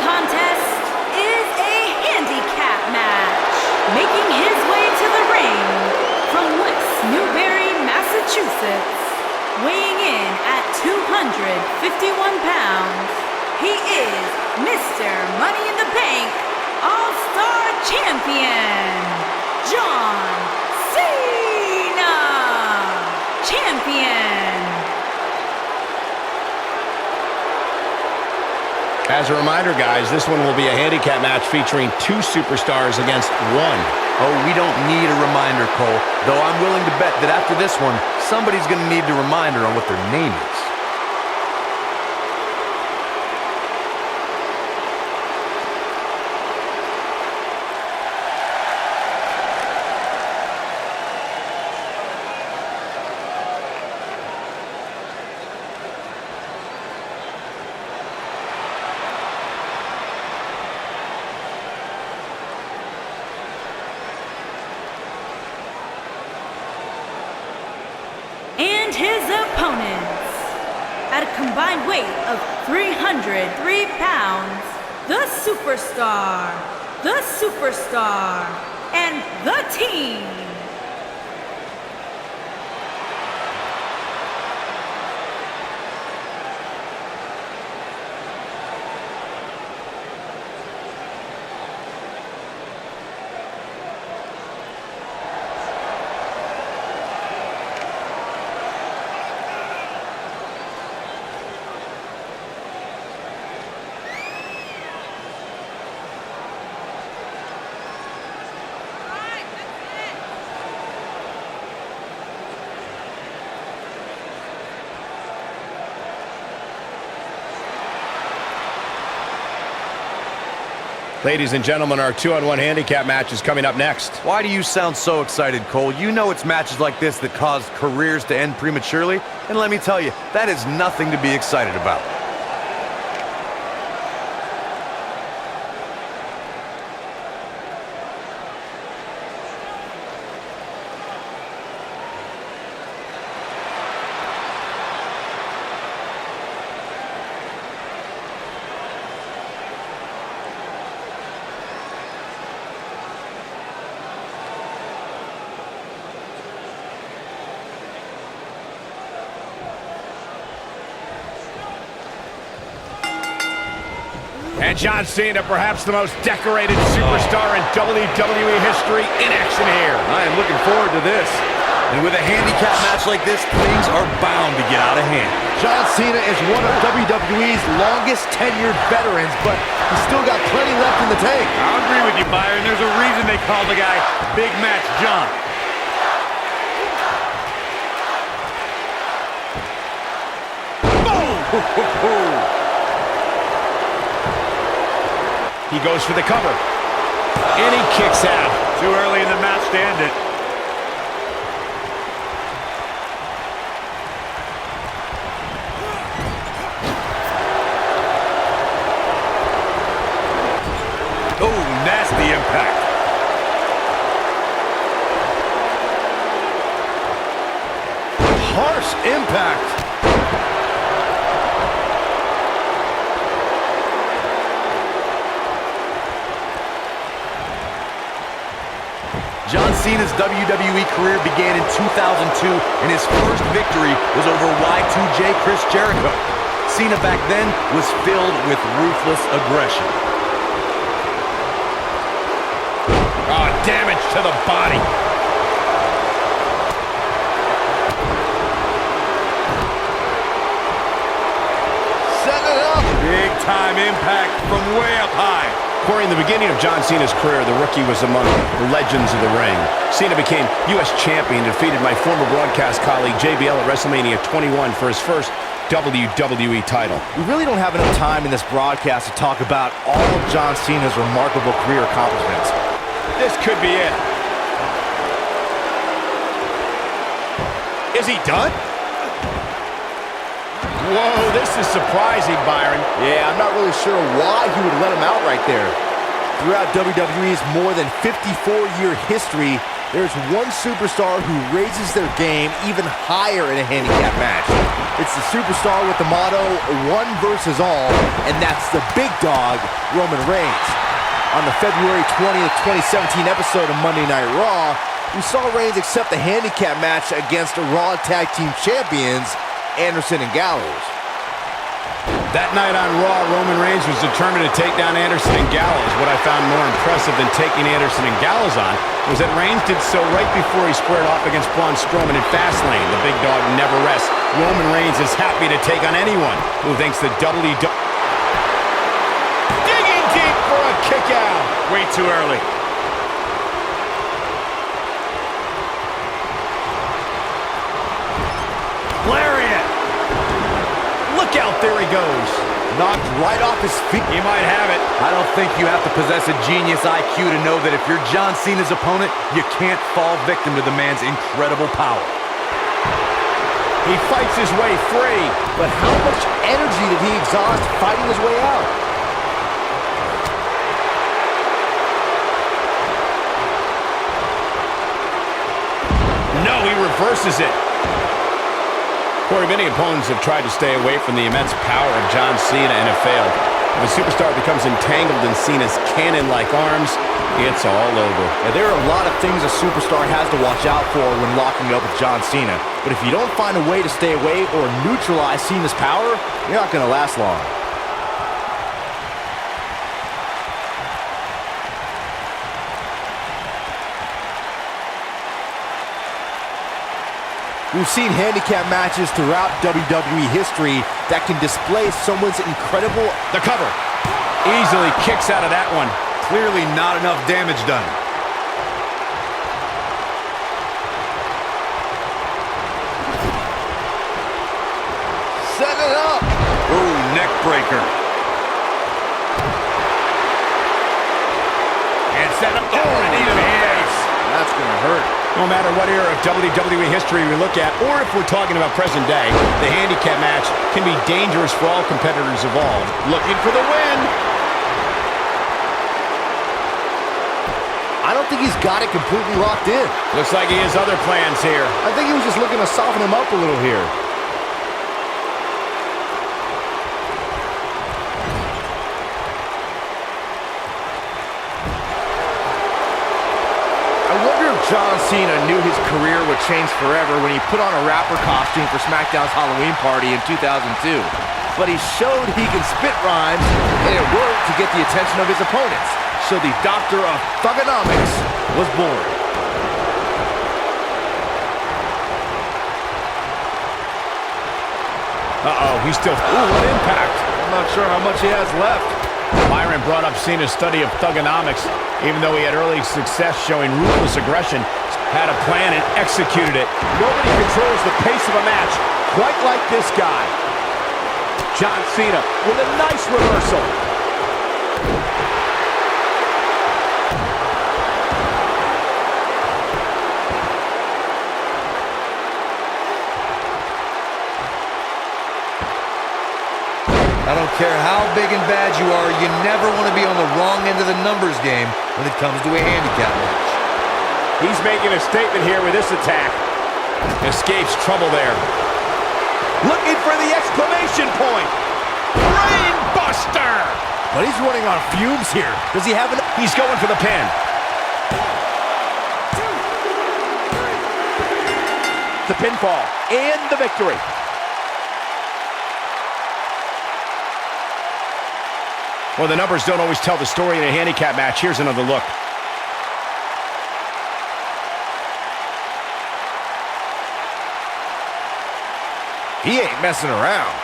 contest is a handicap match. Making his way to the ring from West Newbury, Massachusetts, weighing in at 251 pounds, he is Mr. Money in the Bank All-Star Champion, John Cena! Champion! As a reminder, guys, this one will be a handicap match featuring two superstars against one. Oh, we don't need a reminder, Cole. Though I'm willing to bet that after this one, somebody's going to need a reminder on what their name is. And his opponents, at a combined weight of 303 pounds, the Superstar, and the Team. Ladies and gentlemen, our 2-on-1 handicap match is coming up next. Why do you sound so excited, Cole? You know it's matches like this that cause careers to end prematurely. And let me tell you, that is nothing to be excited about. And John Cena, perhaps the most decorated superstar in WWE history, in action here. I am looking forward to this. And with a handicap match like this, things are bound to get out of hand. John Cena is one of WWE's longest tenured veterans, but he's still got plenty left in the tank. I'll agree with you, Byron. There's a reason they call the guy Big Match John. Boom! He goes for the cover. And he kicks out. Too early in the match to end it. Oh, nasty impact. Harsh impact. John Cena's WWE career began in 2002, and his first victory was over Y2J Chris Jericho. Cena back then was filled with ruthless aggression. Oh, damage to the body. Set it up. Big time impact from way up high. Corey, in the beginning of John Cena's career, the rookie was among the legends of the ring. Cena became U.S. champion, defeated my former broadcast colleague JBL at WrestleMania 21 for his first WWE title. We really don't have enough time in this broadcast to talk about all of John Cena's remarkable career accomplishments. This could be it. Is he done? Whoa, this is surprising, Byron. Yeah, I'm not really sure why he would let him out right there. Throughout WWE's more than 54-year history, There's one superstar who raises their game even higher in a handicap match. It's the superstar with the motto, one versus all, and that's the big dog, Roman Reigns. On the February 20th, 2017 episode of Monday Night Raw, we saw Reigns accept the handicap match against Raw Tag Team Champions, Anderson and Gallows. That night on Raw, Roman Reigns was determined to take down Anderson and Gallows. What I found more impressive than taking Anderson and Gallows on was that Reigns did so right before he squared off against Braun Strowman in Fastlane. The big dog never rests. Roman Reigns is happy to take on anyone who thinks the WWE... Digging deep for a kick out. Way too early. Lariat. Look out, there he goes. Knocked right off his feet. He might have it. I don't think you have to possess a genius IQ to know that if you're John Cena's opponent, you can't fall victim to the man's incredible power. He fights his way free. But how much energy did he exhaust fighting his way out? No, he reverses it. Corey, many opponents have tried to stay away from the immense power of John Cena and have failed. If a superstar becomes entangled in Cena's cannon-like arms, it's all over. Yeah, there are a lot of things a superstar has to watch out for when locking up with John Cena. But if you don't find a way to stay away or neutralize Cena's power, you're not going to last long. We've seen handicap matches throughout WWE history that can display someone's incredible... The cover. Easily kicks out of that one. Clearly not enough damage done. Set it up! Ooh, neck breaker. And set up. Oh, knee to the face. That's going to hurt. No matter what era of WWE history we look at, or if we're talking about present day, the handicap match can be dangerous for all competitors involved. Looking for the win. I don't think he's got it completely locked in. Looks like he has other plans here. I think he was just looking to soften him up a little here. John Cena knew his career would change forever when he put on a rapper costume for SmackDown's Halloween party in 2002. But he showed he can spit rhymes, and it worked to get the attention of his opponents. So the Doctor of Thugonomics was born. Uh-oh, he's still... Ooh, what impact. I'm not sure how much he has left. Byron brought up Cena's study of thugonomics. Even though he had early success showing ruthless aggression, had a plan and executed it. Nobody controls the pace of a match quite like this guy. John Cena with a nice reversal. I don't care how big and bad you are, you never want to be on the wrong end of the numbers game when it comes to a handicap match. He's making a statement here with this attack. Escapes trouble there. Looking for the exclamation point. Brain buster! But he's running on fumes here. Does he have enough? He's going for the pin. The pinfall and the victory. Well, the numbers don't always tell the story in a handicap match. Here's another look. He ain't messing around.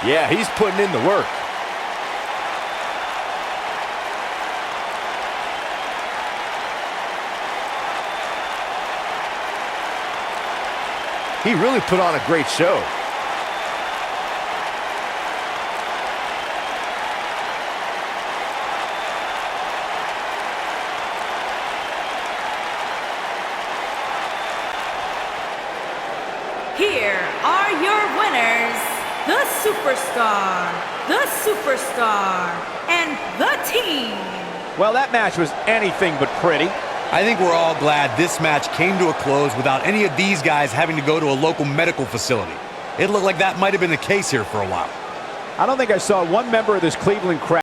Yeah, he's putting in the work. He really put on a great show. Here are your winners, Superstar, and the team. Well, that match was anything but pretty. I think we're all glad this match came to a close without any of these guys having to go to a local medical facility. It looked like that might have been the case here for a while. I don't think I saw one member of this Cleveland crowd